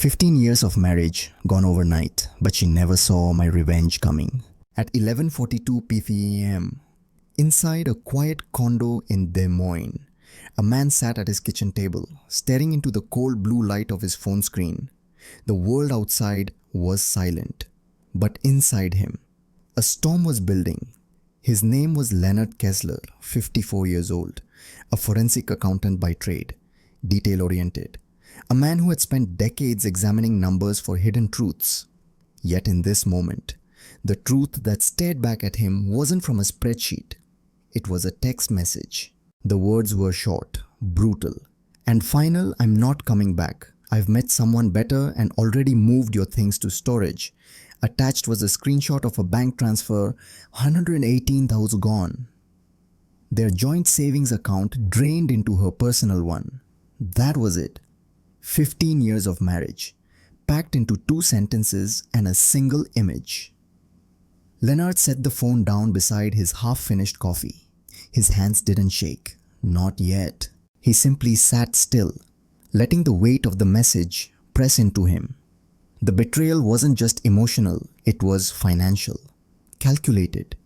15 years of marriage gone overnight, but she never saw my revenge coming. At 11:42 p.m., inside a quiet condo in Des Moines, a man sat at his kitchen table, staring into the cold blue light of his phone screen. The world outside was silent, but inside him, a storm was building. His name was Leonard Kessler, 54 years old, a forensic accountant by trade, detail-oriented. A man who had spent decades examining numbers for hidden truths. Yet in this moment, the truth that stared back at him wasn't from a spreadsheet. It was a text message. The words were short, brutal, and final. I'm not coming back. I've met someone better and already moved your things to storage. Attached was a screenshot of a bank transfer, 118,000 gone. Their joint savings account drained into her personal one. That was it. 15 years of marriage, packed into 2 sentences and a single image. Leonard set the phone down beside his half-finished coffee. His hands didn't shake, not yet. He simply sat still, letting the weight of the message press into him. The betrayal wasn't just emotional, it was financial, calculated,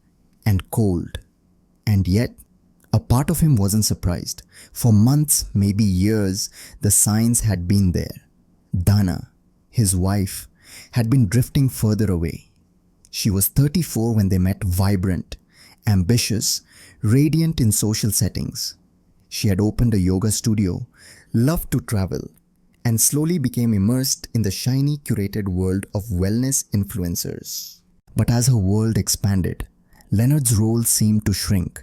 and cold. And yet, a part of him wasn't surprised. For months, maybe years, the signs had been there. Dana, his wife, had been drifting further away. She was 34 when they met, vibrant, ambitious, radiant in social settings. She had opened a yoga studio, loved to travel, and slowly became immersed in the shiny, curated world of wellness influencers. But as her world expanded, Leonard's role seemed to shrink.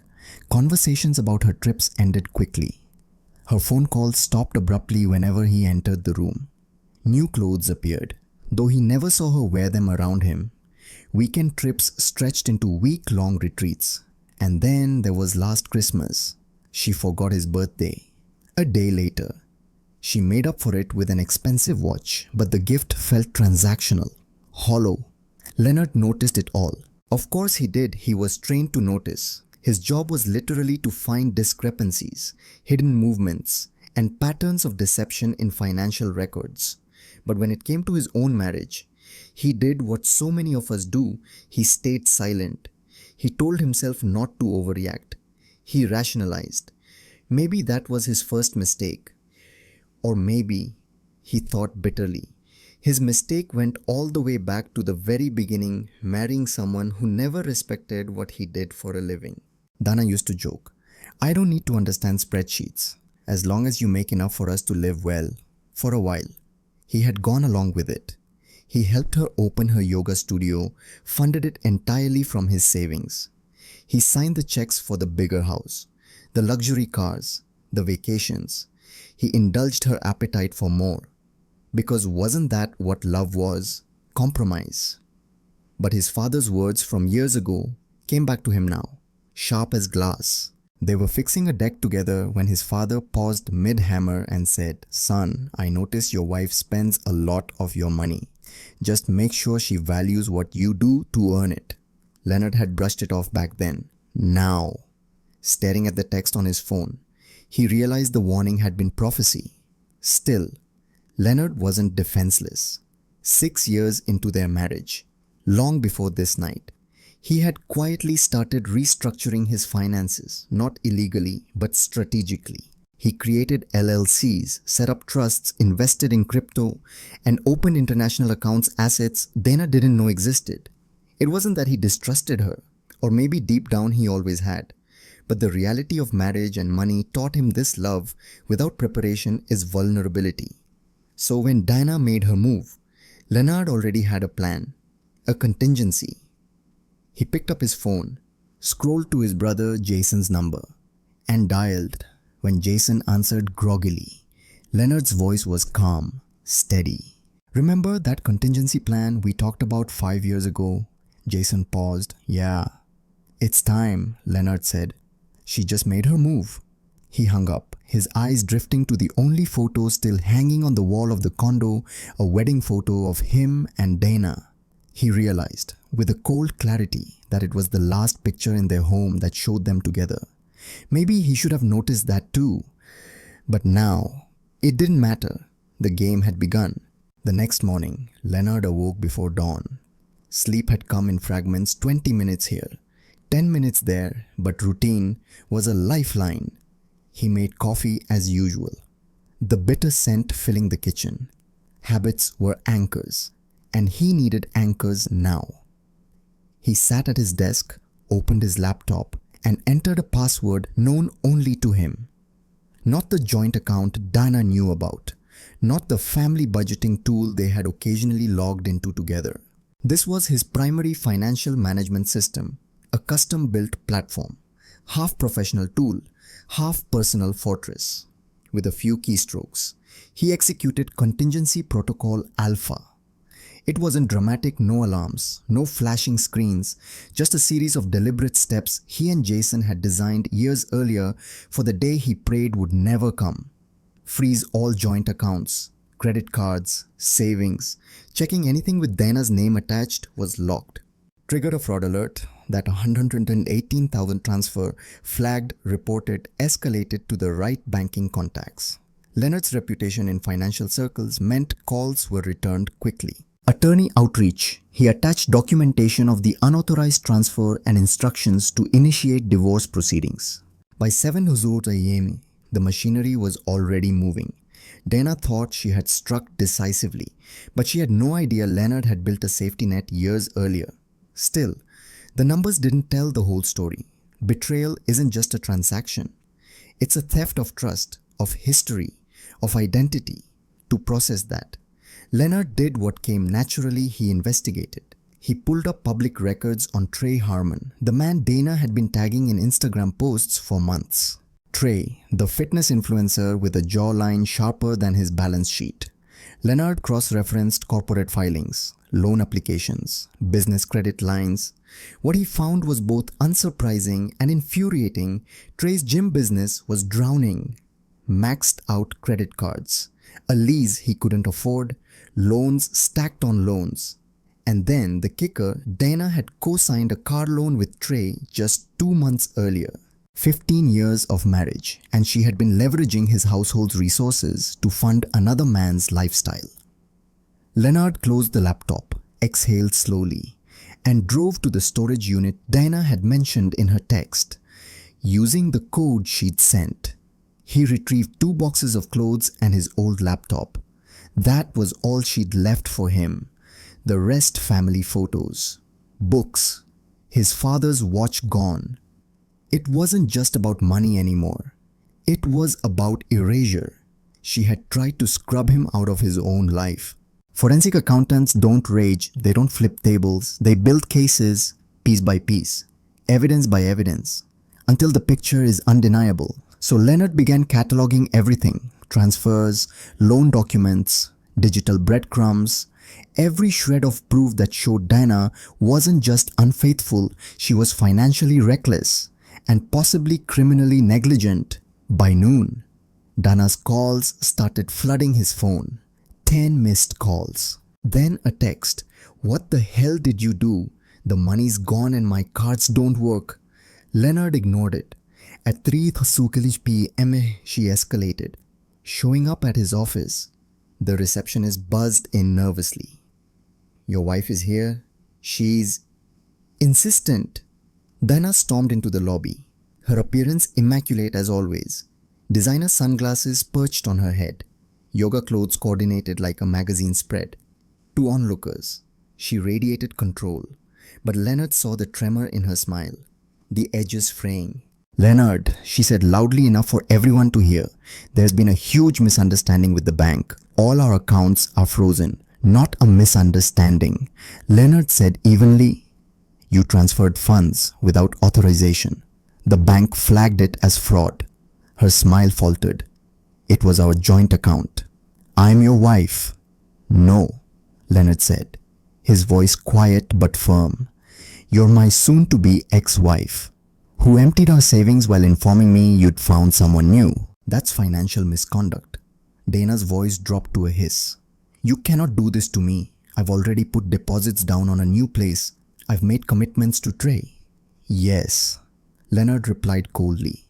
Conversations about her trips ended quickly. Her phone calls stopped abruptly whenever he entered the room. New clothes appeared, though he never saw her wear them around him. Weekend trips stretched into week-long retreats. And then there was last Christmas. She forgot his birthday. A day later, she made up for it with an expensive watch, but the gift felt transactional, hollow. Leonard noticed it all. Of course he did. He was trained to notice. His job was literally to find discrepancies, hidden movements, and patterns of deception in financial records. But when it came to his own marriage, he did what so many of us do. He stayed silent. He told himself not to overreact. He rationalized. Maybe that was his first mistake. Or maybe he thought bitterly. His mistake went all the way back to the very beginning, marrying someone who never respected what he did for a living. Dana used to joke, "I don't need to understand spreadsheets, as long as you make enough for us to live well." For a while, he had gone along with it. He helped her open her yoga studio, funded it entirely from his savings. He signed the checks for the bigger house, the luxury cars, the vacations. He indulged her appetite for more. Because wasn't that what love was? Compromise. But his father's words from years ago came back to him now, sharp as glass. They were fixing a deck together when his father paused mid-hammer and said, "Son, I notice your wife spends a lot of your money. Just make sure she values what you do to earn it." Leonard had brushed it off back then. Now, staring at the text on his phone, he realized the warning had been prophecy. Still, Leonard wasn't defenseless. 6 years into their marriage, long before this night, he had quietly started restructuring his finances, not illegally, but strategically. He created LLCs, set up trusts, invested in crypto, and opened international accounts assets Dana didn't know existed. It wasn't that he distrusted her, or maybe deep down he always had. But the reality of marriage and money taught him this: love without preparation is vulnerability. So when Dinah made her move, Leonard already had a plan, a contingency. He picked up his phone, scrolled to his brother Jason's number, and dialed. When Jason answered groggily, Leonard's voice was calm, steady. "Remember that contingency plan we talked about 5 years ago?" Jason paused. "Yeah." "It's time," Leonard said. "She just made her move." He hung up, his eyes drifting to the only photo still hanging on the wall of the condo, a wedding photo of him and Dana. He realized, with a cold clarity, that it was the last picture in their home that showed them together. Maybe he should have noticed that too. But now, it didn't matter. The game had begun. The next morning, Leonard awoke before dawn. Sleep had come in fragments, 20 minutes here, 10 minutes there, but routine was a lifeline. He made coffee as usual, the bitter scent filling the kitchen. Habits were anchors, and he needed anchors now. He sat at his desk, opened his laptop, and entered a password known only to him. Not the joint account Dana knew about, not the family budgeting tool they had occasionally logged into together. This was his primary financial management system, a custom-built platform, half professional tool, half personal fortress. With a few keystrokes, he executed Contingency Protocol Alpha. It wasn't dramatic, no alarms, no flashing screens, just a series of deliberate steps he and Jason had designed years earlier for the day he prayed would never come. Freeze all joint accounts, credit cards, savings. Checking anything with Dana's name attached was locked. Trigger a fraud alert. That 118,000 transfer flagged, reported, escalated to the right banking contacts. Leonard's reputation in financial circles meant calls were returned quickly. Attorney outreach. He attached documentation of the unauthorized transfer and instructions to initiate divorce proceedings. By 7 Huzur a.m., the machinery was already moving. Dana thought she had struck decisively, but she had no idea Leonard had built a safety net years earlier. Still, the numbers didn't tell the whole story. Betrayal isn't just a transaction. It's a theft of trust, of history, of identity. To process that, Leonard did what came naturally. He investigated. He pulled up public records on Trey Harmon, the man Dana had been tagging in Instagram posts for months. Trey, the fitness influencer with a jawline sharper than his balance sheet. Leonard cross-referenced corporate filings, loan applications, business credit lines. What he found was both unsurprising and infuriating. Trey's gym business was drowning. Maxed out credit cards, a lease he couldn't afford, loans stacked on loans. And then the kicker, Dana had co-signed a car loan with Trey just 2 months earlier. 15 years of marriage, and she had been leveraging his household's resources to fund another man's lifestyle. Leonard closed the laptop, exhaled slowly, and drove to the storage unit Dana had mentioned in her text. Using the code she'd sent, he retrieved 2 boxes of clothes and his old laptop. That was all she'd left for him. The rest family photos, books, his father's watch gone. It wasn't just about money anymore. It was about erasure. She had tried to scrub him out of his own life. Forensic accountants don't rage, they don't flip tables, they build cases piece by piece, evidence by evidence, until the picture is undeniable. So Leonard began cataloging everything: transfers, loan documents, digital breadcrumbs, every shred of proof that showed Dana wasn't just unfaithful, she was financially reckless and possibly criminally negligent. By noon, Dana's calls started flooding his phone. 10 missed calls. Then a text. "What the hell did you do? The money's gone and my cards don't work." Leonard ignored it. At 3:30 p.m. she escalated. Showing up at his office, the receptionist buzzed in nervously. "Your wife is here. She's insistent." Dana stormed into the lobby, her appearance immaculate as always. Designer sunglasses perched on her head, yoga clothes coordinated like a magazine spread. To onlookers, she radiated control, but Leonard saw the tremor in her smile, the edges fraying. "Leonard," she said loudly enough for everyone to hear, "there's been a huge misunderstanding with the bank. All our accounts are frozen." "Not a misunderstanding," Leonard said evenly. "You transferred funds without authorization. The bank flagged it as fraud." Her smile faltered. "It was our joint account." "I'm your wife." "No," Leonard said, his voice quiet but firm. "You're my soon-to-be ex-wife, who emptied our savings while informing me you'd found someone new." "That's financial misconduct." Dana's voice dropped to a hiss. "You cannot do this to me. I've already put deposits down on a new place. I've made commitments to Trey." "Yes," Leonard replied coldly.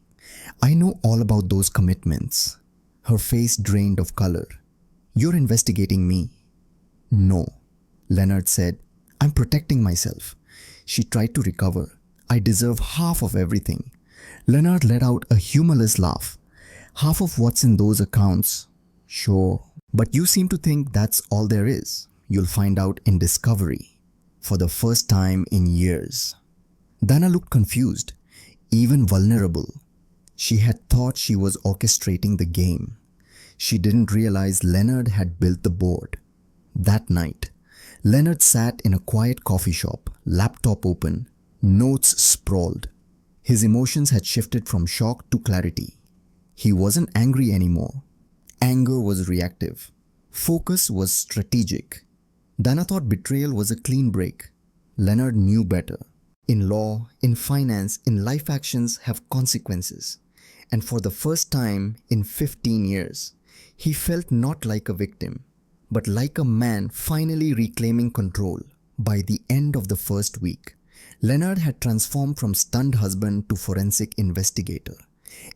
"I know all about those commitments." Her face drained of color. "You're investigating me. No, Leonard said. I'm protecting myself. She tried to recover. I deserve half of everything. Leonard let out a humorless laugh. Half of what's in those accounts? Sure. But you seem to think that's all there is. You'll find out in discovery. For the first time in years. Dana looked confused, even vulnerable. She had thought she was orchestrating the game. She didn't realize Leonard had built the board. That night, Leonard sat in a quiet coffee shop, laptop open, notes sprawled. His emotions had shifted from shock to clarity. He wasn't angry anymore. Anger was reactive. Focus was strategic. Dana thought betrayal was a clean break. Leonard knew better. In law, in finance, in life, actions have consequences. And for the first time in 15 years, he felt not like a victim, but like a man finally reclaiming control. By the end of the first week, Leonard had transformed from stunned husband to forensic investigator.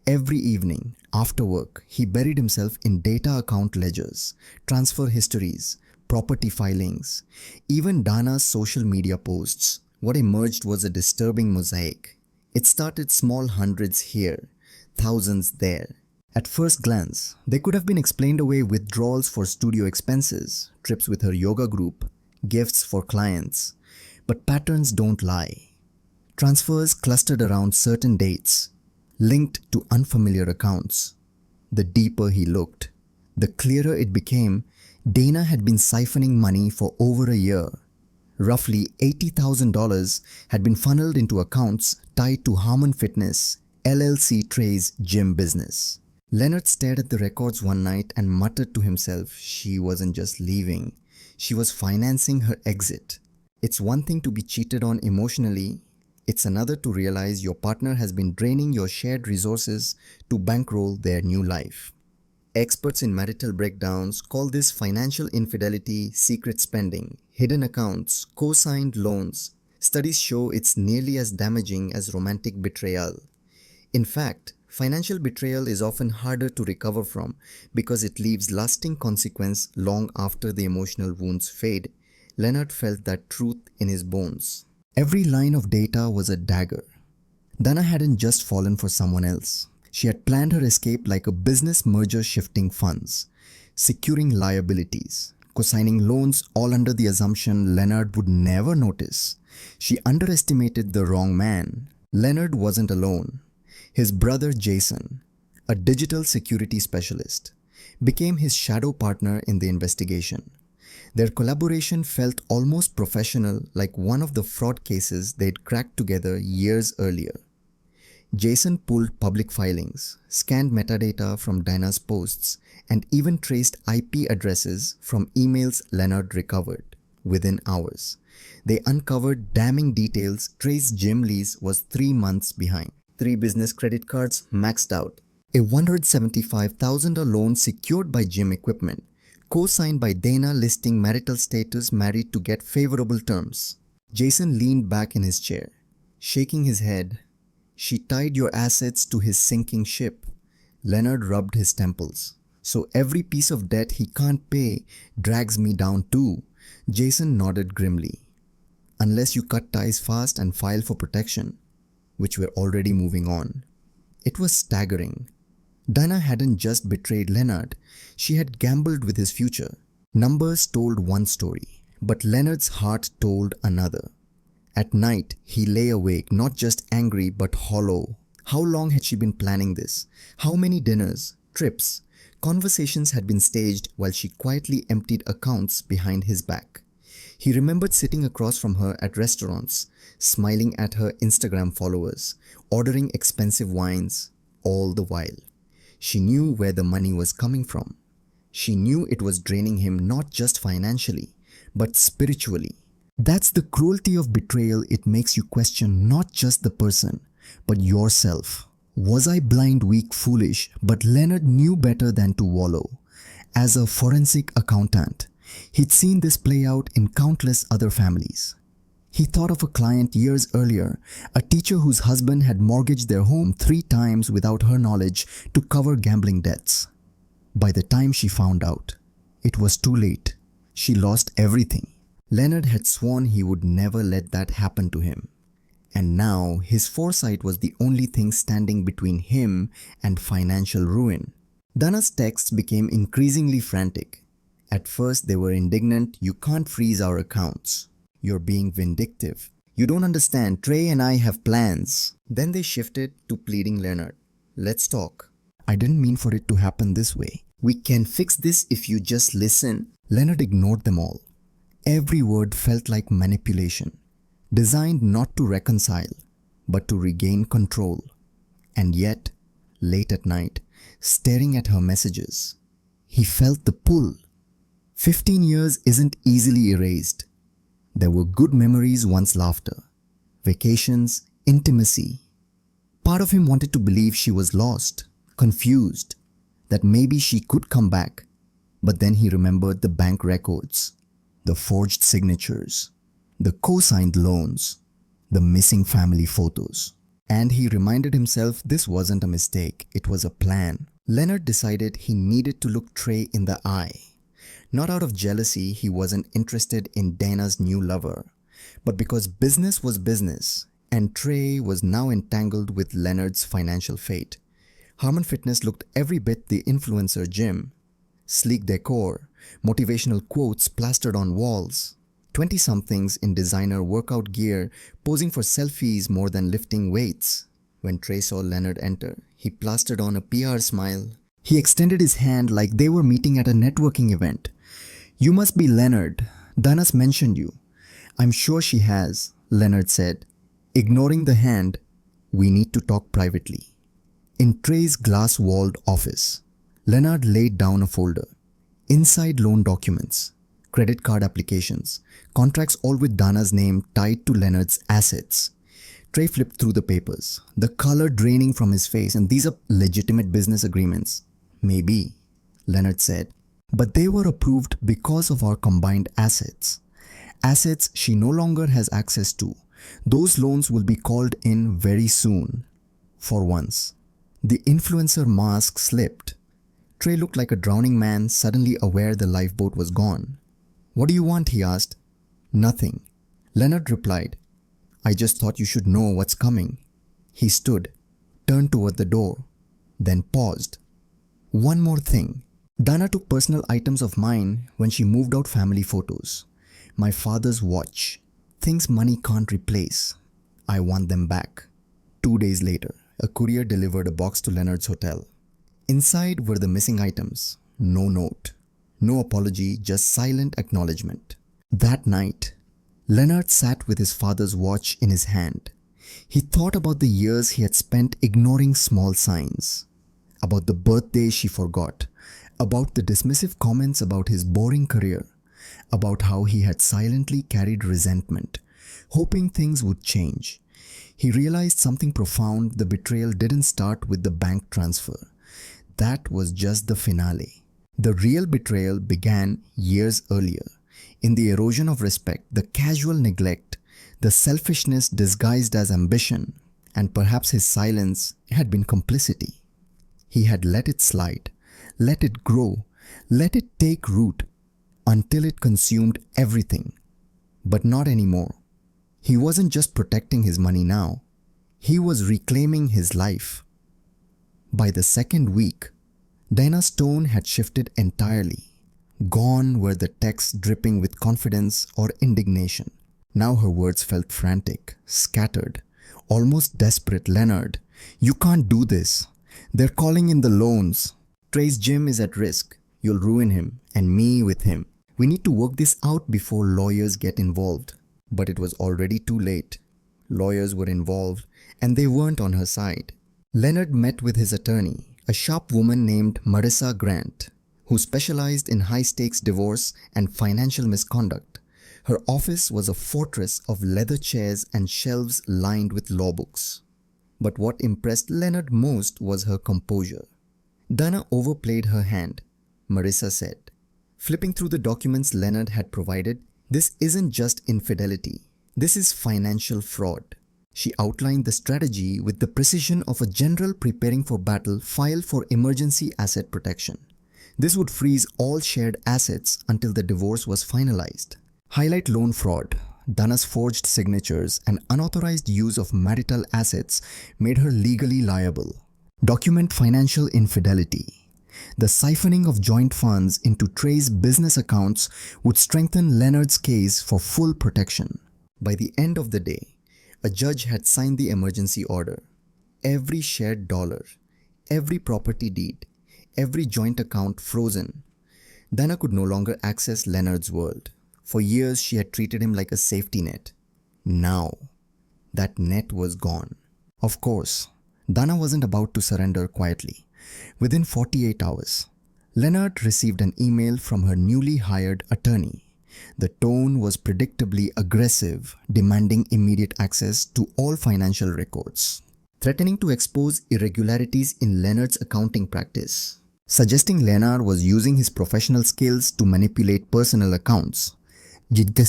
Every evening, after work, he buried himself in data account ledgers, transfer histories, property filings, even Dana's social media posts. What emerged was a disturbing mosaic. It started small hundreds here, thousands there. At first glance, they could have been explained away: withdrawals for studio expenses, trips with her yoga group, gifts for clients. But patterns don't lie. Transfers clustered around certain dates, linked to unfamiliar accounts. The deeper he looked, the clearer it became. Dana had been siphoning money for over a year. Roughly $80,000 had been funneled into accounts tied to Harmon Fitness, LLC Trey's gym business. Leonard stared at the records one night and muttered to himself, she wasn't just leaving, she was financing her exit. It's one thing to be cheated on emotionally, it's another to realize your partner has been draining your shared resources to bankroll their new life. Experts in marital breakdowns call this financial infidelity, secret spending, hidden accounts, co-signed loans. Studies show it's nearly as damaging as romantic betrayal. In fact, financial betrayal is often harder to recover from because it leaves lasting consequence long after the emotional wounds fade. Leonard felt that truth in his bones. Every line of data was a dagger. Dana hadn't just fallen for someone else. She had planned her escape like a business merger, shifting funds, securing liabilities, co-signing loans, all under the assumption Leonard would never notice. She underestimated the wrong man. Leonard wasn't alone. His brother Jason, a digital security specialist, became his shadow partner in the investigation. Their collaboration felt almost professional, like one of the fraud cases they'd cracked together years earlier. Jason pulled public filings, scanned metadata from Dana's posts, and even traced IP addresses from emails Leonard recovered. Within hours, they uncovered damning details. Trey's gym lease was 3 months behind. 3 business credit cards maxed out. A $175,000 loan secured by gym equipment, co-signed by Dana listing marital status married to get favorable terms. Jason leaned back in his chair, shaking his head. She tied your assets to his sinking ship. Leonard rubbed his temples. So every piece of debt he can't pay drags me down too. Jason nodded grimly. Unless you cut ties fast and file for protection, which we're already moving on. It was staggering. Dana hadn't just betrayed Leonard, she had gambled with his future. Numbers told one story, but Leonard's heart told another. At night, he lay awake, not just angry but hollow. How long had she been planning this? How many dinners, trips, conversations had been staged while she quietly emptied accounts behind his back? He remembered sitting across from her at restaurants, smiling at her Instagram followers, ordering expensive wines, all the while. She knew where the money was coming from. She knew it was draining him not just financially, but spiritually. That's the cruelty of betrayal. It makes you question not just the person, but yourself. Was I blind, weak, foolish? But Leonard knew better than to wallow. As a forensic accountant, he'd seen this play out in countless other families. He thought of a client years earlier, a teacher whose husband had mortgaged their home 3 times without her knowledge to cover gambling debts. By the time she found out, it was too late. She lost everything. Leonard had sworn he would never let that happen to him. And now his foresight was the only thing standing between him and financial ruin. Dana's texts became increasingly frantic. At first they were indignant, "You can't freeze our accounts. You're being vindictive. You don't understand, Trey and I have plans." Then they shifted to pleading Leonard. "Let's talk. I didn't mean for it to happen this way. We can fix this if you just listen." Leonard ignored them all. Every word felt like manipulation, designed not to reconcile, but to regain control. And yet, late at night, staring at her messages, he felt the pull. 15 years isn't easily erased. There were good memories, once laughter, vacations, intimacy. Part of him wanted to believe she was lost, confused, that maybe she could come back. But then he remembered the bank records, the forged signatures, the co-signed loans, the missing family photos. And he reminded himself this wasn't a mistake, it was a plan. Leonard decided he needed to look Trey in the eye. Not out of jealousy, he wasn't interested in Dana's new lover, but because business was business, and Trey was now entangled with Leonard's financial fate. Harmon Fitness looked every bit the influencer gym. Sleek decor, motivational quotes plastered on walls, 20-somethings in designer workout gear posing for selfies more than lifting weights. When Trey saw Leonard enter, he plastered on a PR smile. He extended his hand like they were meeting at a networking event. "You must be Leonard. Dana's mentioned you." "I'm sure she has," Leonard said. Ignoring the hand, "We need to talk privately." In Trey's glass-walled office, Leonard laid down a folder. Inside, loan documents, credit card applications, contracts, all with Dana's name tied to Leonard's assets. Trey flipped through the papers, the color draining from his face. "And these are legitimate business agreements?" "Maybe," Leonard said. "But they were approved because of our combined assets. Assets she no longer has access to. Those loans will be called in very soon." For once, the influencer mask slipped. Trey looked like a drowning man suddenly aware the lifeboat was gone. "What do you want?" he asked. "Nothing," Leonard replied. "I just thought you should know what's coming." He stood, turned toward the door, then paused. "One more thing. Dana took personal items of mine when she moved out family photos. My father's watch. Things money can't replace. I want them back." 2 days later, a courier delivered a box to Leonard's hotel. Inside were the missing items. No note, no apology, just silent acknowledgement. That night, Leonard sat with his father's watch in his hand. He thought about the years he had spent ignoring small signs, about the birthdays she forgot, about the dismissive comments about his boring career, about how he had silently carried resentment, hoping things would change. He realized something profound: the betrayal didn't start with the bank transfer. That was just the finale. The real betrayal began years earlier, in the erosion of respect, the casual neglect, the selfishness disguised as ambition, and perhaps his silence had been complicity. He had let it slide, let it grow, let it take root, until it consumed everything. But not anymore. He wasn't just protecting his money now, he was reclaiming his life. By the second week, Dana's tone had shifted entirely. Gone were the texts dripping with confidence or indignation. Now her words felt frantic, scattered, almost desperate. "Leonard, you can't do this. They're calling in the loans. Trey's gym is at risk. You'll ruin him, and me with him. We need to work this out before lawyers get involved." But it was already too late. Lawyers were involved, and they weren't on her side. Leonard met with his attorney, a sharp woman named Marissa Grant, who specialized in high-stakes divorce and financial misconduct. Her office was a fortress of leather chairs and shelves lined with law books. But what impressed Leonard most was her composure. "Dana overplayed her hand," Marissa said. Flipping through the documents Leonard had provided, "This isn't just infidelity. This is financial fraud." She outlined the strategy with the precision of a general preparing for battle. "File for emergency asset protection. This would freeze all shared assets until the divorce was finalized. Highlight loan fraud. Dana's forged signatures and unauthorized use of marital assets made her legally liable. Document financial infidelity. The siphoning of joint funds into Trey's business accounts would strengthen Leonard's case for full protection. By the end of the day, a judge had signed the emergency order. Every shared dollar, every property deed, every joint account frozen. Dana could no longer access Leonard's world. For years, she had treated him like a safety net. Now, that net was gone. Of course, Dana wasn't about to surrender quietly. Within 48 hours, Leonard received an email from her newly hired attorney. The tone was predictably aggressive, demanding immediate access to all financial records, threatening to expose irregularities in Leonard's accounting practice, suggesting Leonard was using his professional skills to manipulate personal accounts. It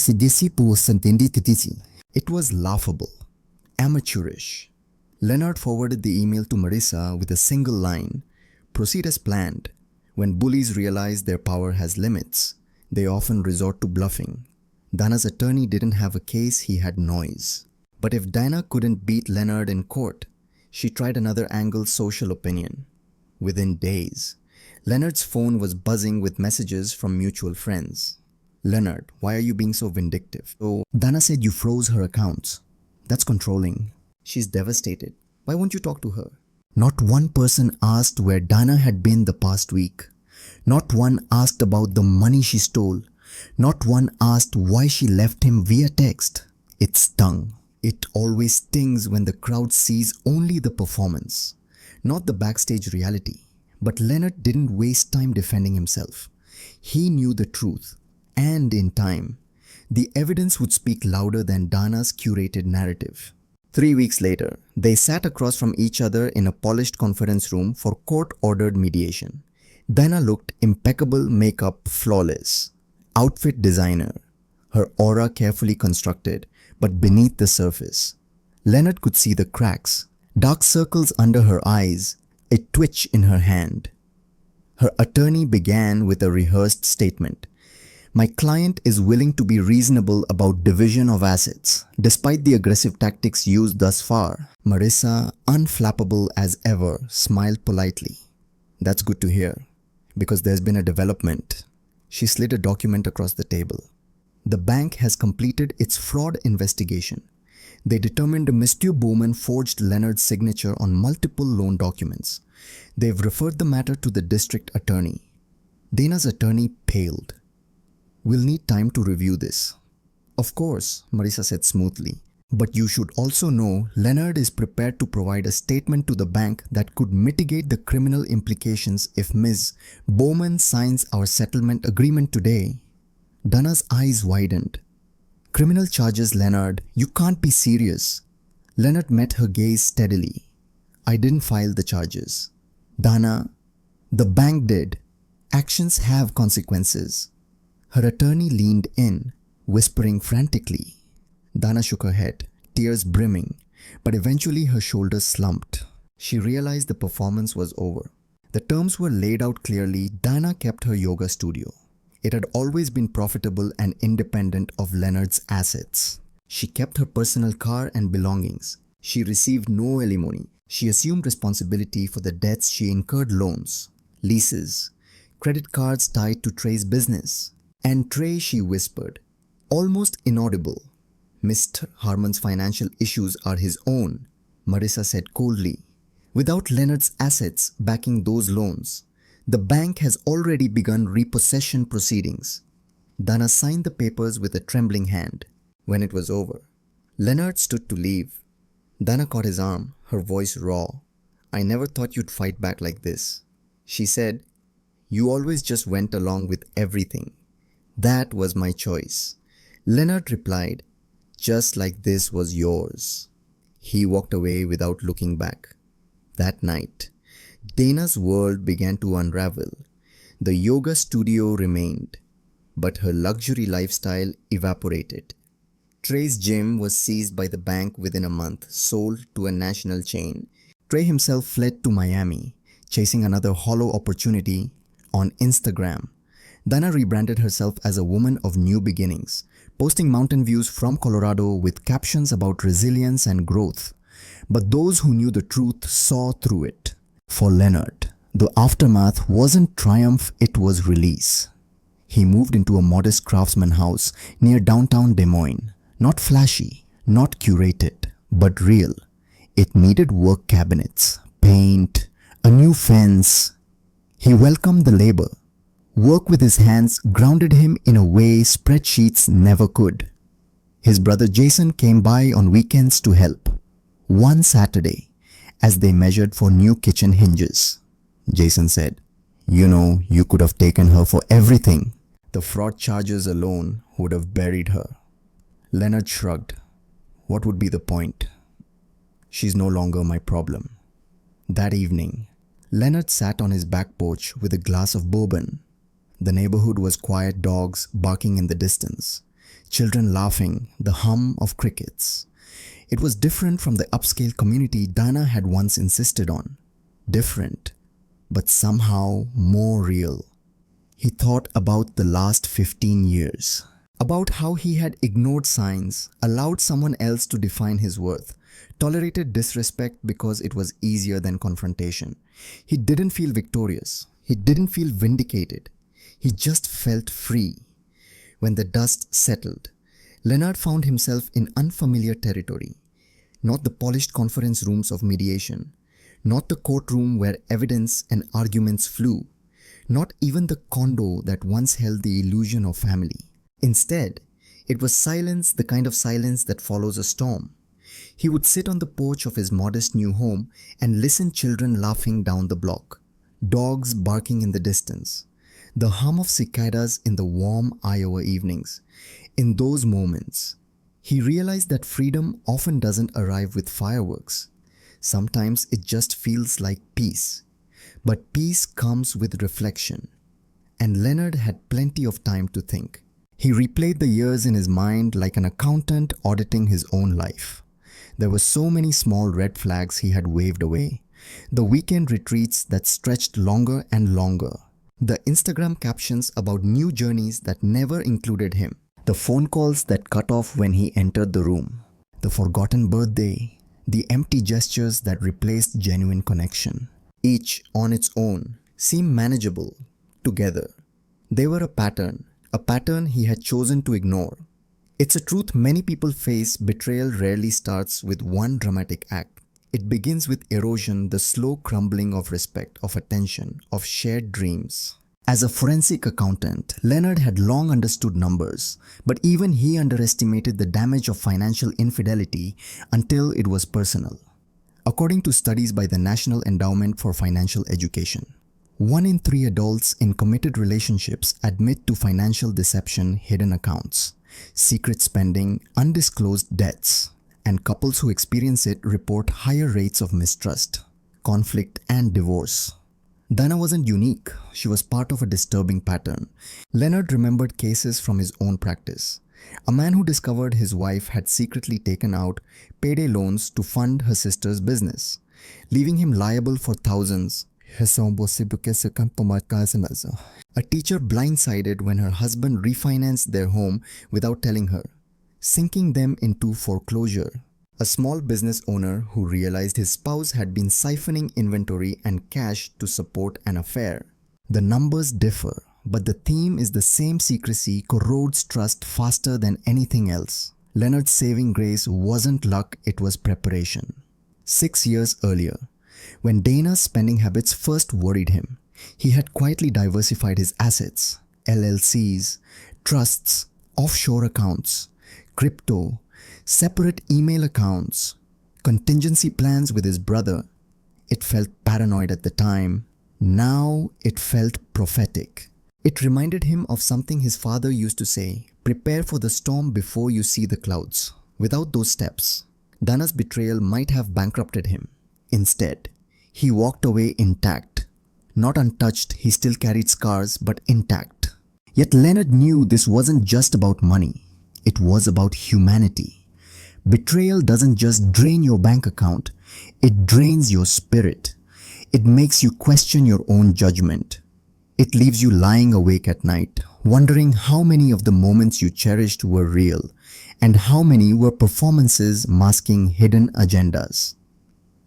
was laughable, amateurish. Leonard forwarded the email to Marissa with a single line, "Proceed as planned. When bullies realize their power has limits, they often resort to bluffing." Dana's attorney didn't have a case, he had noise. But if Dana couldn't beat Leonard in court, she tried another angle: social opinion. Within days, Leonard's phone was buzzing with messages from mutual friends. "Leonard, why are you being so vindictive?" "Oh, Dana said you froze her accounts. That's controlling. She's devastated. Why won't you talk to her?" Not one person asked where Dana had been the past week. Not one asked about the money she stole. Not one asked why she left him via text. It stung. It always stings when the crowd sees only the performance, not the backstage reality. But Leonard didn't waste time defending himself. He knew the truth, and in time, the evidence would speak louder than Dana's curated narrative. 3 weeks later, they sat across from each other in a polished conference room for court-ordered mediation. Dana looked impeccable, makeup flawless, outfit designer, her aura carefully constructed, but beneath the surface, Leonard could see the cracks, dark circles under her eyes, a twitch in her hand. Her attorney began with a rehearsed statement. "My client is willing to be reasonable about division of assets, despite the aggressive tactics used thus far." Marissa, unflappable as ever, smiled politely. "That's good to hear, because there's been a development." She slid a document across the table. "The bank has completed its fraud investigation. They determined Mr. Bowman forged Leonard's signature on multiple loan documents. They've referred the matter to the district attorney." Dana's attorney paled. "We'll need time to review this." "Of course," Marissa said smoothly. "But you should also know Leonard is prepared to provide a statement to the bank that could mitigate the criminal implications if Ms. Bowman signs our settlement agreement today." Dana's eyes widened. "Criminal charges, Leonard. You can't be serious." Leonard met her gaze steadily. "I didn't file the charges." "Dana, the bank did. Actions have consequences." Her attorney leaned in, whispering frantically. Dana shook her head, tears brimming, but eventually her shoulders slumped. She realized the performance was over. The terms were laid out clearly. Dana kept her yoga studio. It had always been profitable and independent of Leonard's assets. She kept her personal car and belongings. She received no alimony. She assumed responsibility for the debts she incurred: loans, leases, credit cards tied to Trey's business. "And Trey," she whispered, almost inaudible. "Mr. Harmon's financial issues are his own," Marissa said coldly. "Without Leonard's assets backing those loans, the bank has already begun repossession proceedings." Dana signed the papers with a trembling hand. When it was over, Leonard stood to leave. Dana caught his arm, her voice raw. "I never thought you'd fight back like this," she said. "You always just went along with everything." "That was my choice," Leonard replied. "Just like this was yours." He walked away without looking back. That night, Dana's world began to unravel. The yoga studio remained, but her luxury lifestyle evaporated. Trey's gym was seized by the bank within a month, sold to a national chain. Trey himself fled to Miami, chasing another hollow opportunity on Instagram. Dana rebranded herself as a woman of new beginnings, posting mountain views from Colorado with captions about resilience and growth. But those who knew the truth saw through it. For Leonard, the aftermath wasn't triumph, it was release. He moved into a modest craftsman house near downtown Des Moines. Not flashy, not curated, but real. It needed work cabinets, paint, a new fence. He welcomed the labor. Work with his hands grounded him in a way spreadsheets never could. His brother Jason came by on weekends to help. One Saturday, as they measured for new kitchen hinges, Jason said, "You could have taken her for everything. The fraud charges alone would have buried her." Leonard shrugged. What would be the point? She's no longer my problem. That evening, Leonard sat on his back porch with a glass of bourbon. The neighborhood was quiet, dogs barking in the distance, children laughing, the hum of crickets. It was different from the upscale community Dana had once insisted on. Different, but somehow more real. He thought about the last 15 years, about how he had ignored signs, allowed someone else to define his worth, tolerated disrespect because it was easier than confrontation. He didn't feel victorious. He didn't feel vindicated. He just felt free. When the dust settled, Leonard found himself in unfamiliar territory. Not the polished conference rooms of mediation, not the courtroom where evidence and arguments flew, not even the condo that once held the illusion of family. Instead, it was silence, the kind of silence that follows a storm. He would sit on the porch of his modest new home and listen children laughing down the block, dogs barking in the distance, the hum of cicadas in the warm Iowa evenings. In those moments, he realized that freedom often doesn't arrive with fireworks. Sometimes it just feels like peace. But peace comes with reflection. And Leonard had plenty of time to think. He replayed the years in his mind like an accountant auditing his own life. There were so many small red flags he had waved away. The weekend retreats that stretched longer and longer. The Instagram captions about new journeys that never included him. The phone calls that cut off when he entered the room. The forgotten birthday. The empty gestures that replaced genuine connection. Each, on its own, seemed manageable. Together, they were a pattern he had chosen to ignore. It's a truth many people face. Betrayal rarely starts with one dramatic act. It begins with erosion, the slow crumbling of respect, of attention, of shared dreams. As a forensic accountant, Leonard had long understood numbers, but even he underestimated the damage of financial infidelity until it was personal. According to studies by the National Endowment for Financial Education, 1 in 3 adults in committed relationships admit to financial deception, hidden accounts, secret spending, undisclosed debts, and couples who experience it report higher rates of mistrust, conflict, and divorce. Dana wasn't unique. She was part of a disturbing pattern. Leonard remembered cases from his own practice. A man who discovered his wife had secretly taken out payday loans to fund her sister's business, leaving him liable for thousands. A teacher blindsided when her husband refinanced their home without telling her, sinking them into foreclosure. A small business owner who realized his spouse had been siphoning inventory and cash to support an affair. The numbers differ, but the theme is the same. Secrecy corrodes trust faster than anything else. Leonard's saving grace wasn't luck, it was preparation. 6 years earlier, when Dana's spending habits first worried him, he had quietly diversified his assets, LLCs, trusts, offshore accounts, crypto, separate email accounts, contingency plans with his brother. It felt paranoid at the time. Now it felt prophetic. It reminded him of something his father used to say, prepare for the storm before you see the clouds. Without those steps, Dana's betrayal might have bankrupted him. Instead, he walked away intact. Not untouched, he still carried scars, but intact. Yet Leonard knew this wasn't just about money. It was about humanity. Betrayal doesn't just drain your bank account, it drains your spirit. It makes you question your own judgment. It leaves you lying awake at night, wondering how many of the moments you cherished were real and how many were performances masking hidden agendas.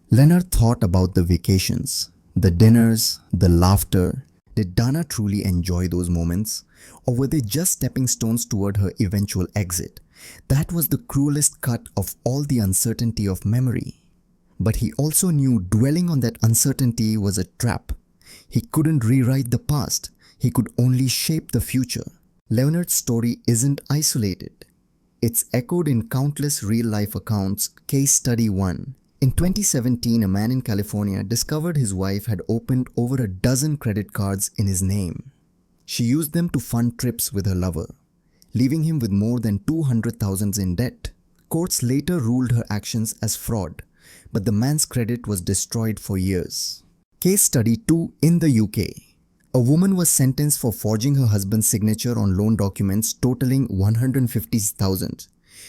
Leonard thought about the vacations, the dinners, the laughter. Did Dana truly enjoy those moments, or were they just stepping stones toward her eventual exit? That was the cruelest cut of all the uncertainty of memory. But he also knew dwelling on that uncertainty was a trap. He couldn't rewrite the past, he could only shape the future. Leonard's story isn't isolated. It's echoed in countless real-life accounts. Case Study 1. In 2017, a man in California discovered his wife had opened over a dozen credit cards in his name. She used them to fund trips with her lover, leaving him with more than $200,000 in debt. Courts later ruled her actions as fraud, but the man's credit was destroyed for years. Case Study 2 in the UK. A woman was sentenced for forging her husband's signature on loan documents totaling $150,000.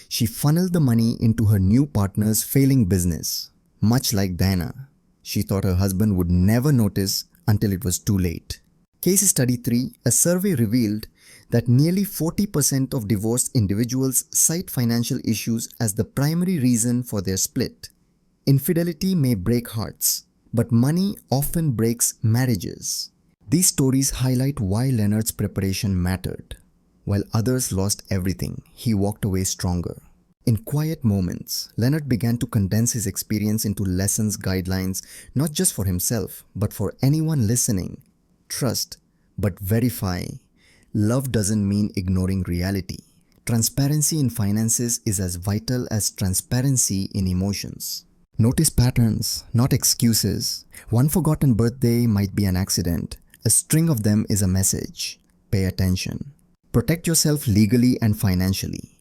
She funneled the money into her new partner's failing business. Much like Diana, she thought her husband would never notice until it was too late. Case Study 3. A survey revealed that nearly 40% of divorced individuals cite financial issues as the primary reason for their split. Infidelity may break hearts, but money often breaks marriages. These stories highlight why Leonard's preparation mattered. While others lost everything, he walked away stronger. In quiet moments, Leonard began to condense his experience into lessons, guidelines, not just for himself, but for anyone listening. Trust, but verify. Love doesn't mean ignoring reality. Transparency in finances is as vital as transparency in emotions. Notice patterns, not excuses. One forgotten birthday might be an accident. A string of them is a message. Pay attention. Protect yourself legally and financially.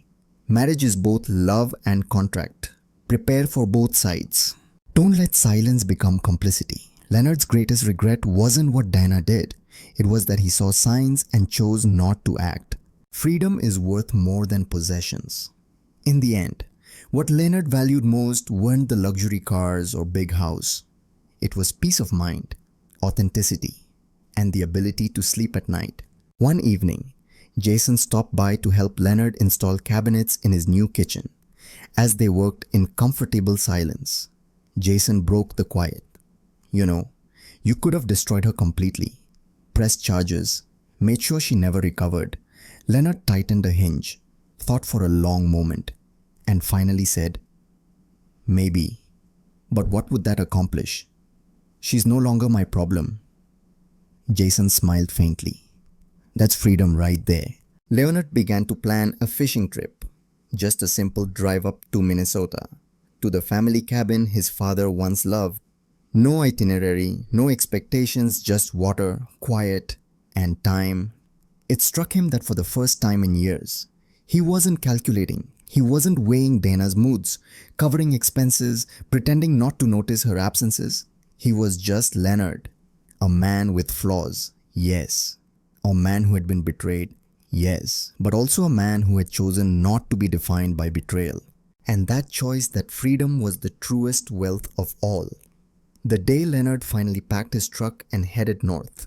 Marriage is both love and contract. Prepare for both sides. Don't let silence become complicity. Leonard's greatest regret wasn't what Diana did. It was that he saw signs and chose not to act. Freedom is worth more than possessions. In the end, what Leonard valued most weren't the luxury cars or big house. It was peace of mind, authenticity, and the ability to sleep at night. One evening, Jason stopped by to help Leonard install cabinets in his new kitchen. As they worked in comfortable silence, Jason broke the quiet. You could have destroyed her completely. Pressed charges, made sure she never recovered. Leonard tightened a hinge, thought for a long moment, and finally said, "Maybe. But what would that accomplish? She's no longer my problem." Jason smiled faintly. That's freedom right there. Leonard began to plan a fishing trip. Just a simple drive up to Minnesota, to the family cabin his father once loved. No itinerary, no expectations, just water, quiet, and time. It struck him that for the first time in years, he wasn't calculating. He wasn't weighing Dana's moods, covering expenses, pretending not to notice her absences. He was just Leonard, a man with flaws, yes. A man who had been betrayed, yes. But also a man who had chosen not to be defined by betrayal. And that choice, that freedom, was the truest wealth of all. The day Leonard finally packed his truck and headed north,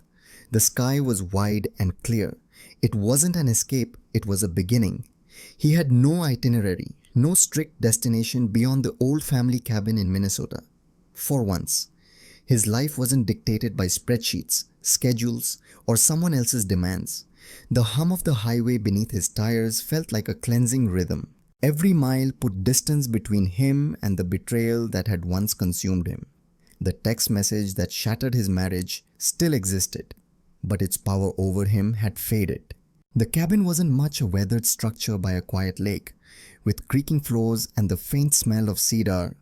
the sky was wide and clear. It wasn't an escape, it was a beginning. He had no itinerary, no strict destination beyond the old family cabin in Minnesota. For once, his life wasn't dictated by spreadsheets, schedules, or someone else's demands. The hum of the highway beneath his tires felt like a cleansing rhythm. Every mile put distance between him and the betrayal that had once consumed him. The text message that shattered his marriage still existed, but its power over him had faded. The cabin wasn't much a weathered structure by a quiet lake, with creaking floors and the faint smell of cedar.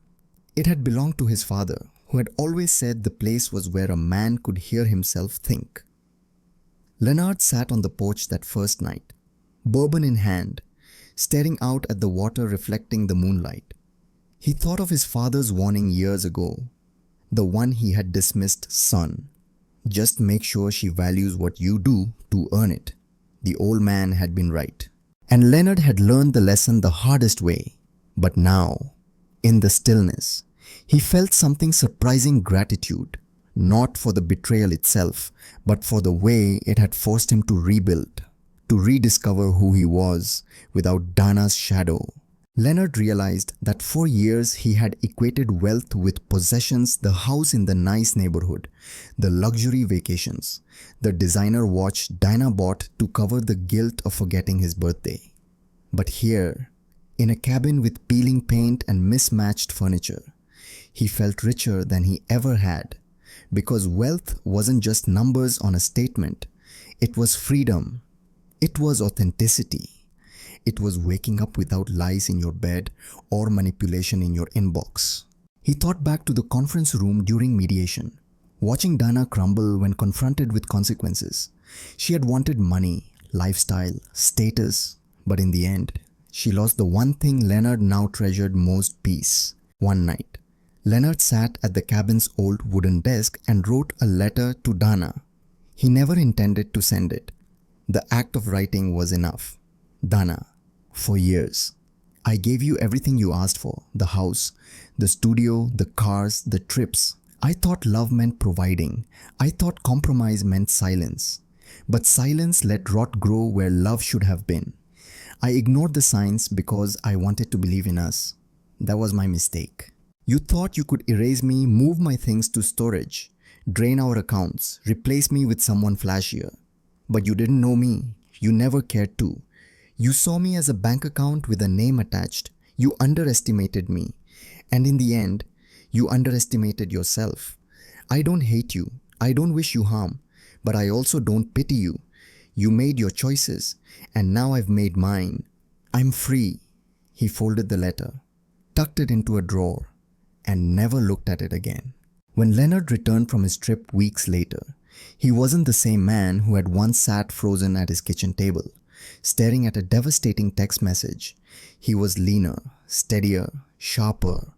It had belonged to his father, who had always said the place was where a man could hear himself think. Leonard sat on the porch that first night, bourbon in hand, staring out at the water reflecting the moonlight. He thought of his father's warning years ago, the one he had dismissed: "Son, just make sure she values what you do to earn it." The old man had been right. And Leonard had learned the lesson the hardest way. But now, in the stillness, he felt something surprising: gratitude. not for the betrayal itself, but for the way it had forced him to rebuild, to rediscover who he was without Dana's shadow. Leonard realized that for years he had equated wealth with possessions, the house in the nice neighborhood, the luxury vacations, the designer watch Dana bought to cover the guilt of forgetting his birthday. But here, in a cabin with peeling paint and mismatched furniture, he felt richer than he ever had, because wealth wasn't just numbers on a statement, it was freedom, it was authenticity. It was waking up without lies in your bed or manipulation in your inbox. He thought back to the conference room during mediation, watching Dana crumble when confronted with consequences. She had wanted money, lifestyle, status, but in the end, she lost the one thing Leonard now treasured most: peace. One night, Leonard sat at the cabin's old wooden desk and wrote a letter to Dana. He never intended to send it. The act of writing was enough. Dana, for years, I gave you everything you asked for: the house, the studio, the cars, the trips. I thought love meant providing. I thought compromise meant silence. But silence let rot grow where love should have been. I ignored the signs because I wanted to believe in us. That was my mistake. You thought you could erase me, move my things to storage, drain our accounts, replace me with someone flashier. But you didn't know me. You never cared to. You saw me as a bank account with a name attached. You underestimated me. And in the end, you underestimated yourself. I don't hate you. I don't wish you harm. But I also don't pity you. You made your choices, and now I've made mine. I'm free. He folded the letter, tucked it into a drawer, and never looked at it again. When Leonard returned from his trip weeks later, he wasn't the same man who had once sat frozen at his kitchen table, staring at a devastating text message. He was leaner, steadier, sharper.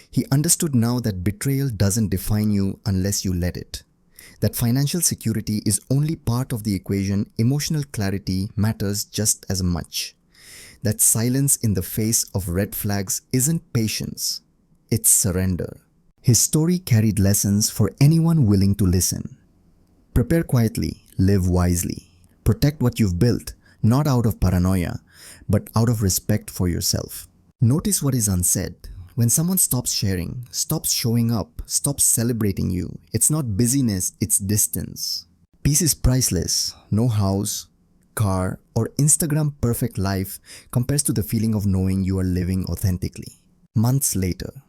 He understood now that betrayal doesn't define you unless you let it. That financial security is only part of the equation. Emotional clarity matters just as much. That silence in the face of red flags isn't patience, it's surrender. His story carried lessons for anyone willing to listen. Prepare quietly, live wisely. Protect what you've built, not out of paranoia, but out of respect for yourself. Notice what is unsaid. When someone stops sharing, stops showing up, stops celebrating you, it's not busyness, it's distance. Peace is priceless. No house, car, or Instagram perfect life compares to the feeling of knowing you are living authentically. Months later,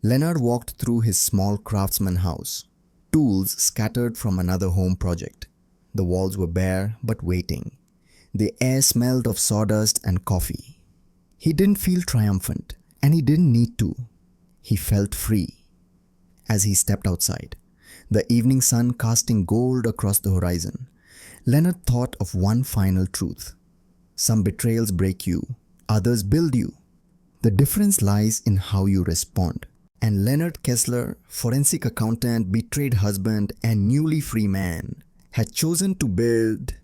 Leonard walked through his small craftsman house, tools scattered from another home project. The walls were bare but waiting. The air smelled of sawdust and coffee. He didn't feel triumphant, and he didn't need to. He felt free. As he stepped outside, the evening sun casting gold across the horizon, Leonard thought of one final truth. Some betrayals break you, others build you. The difference lies in how you respond. And Leonard Kessler, forensic accountant, betrayed husband, and newly free man, had chosen to build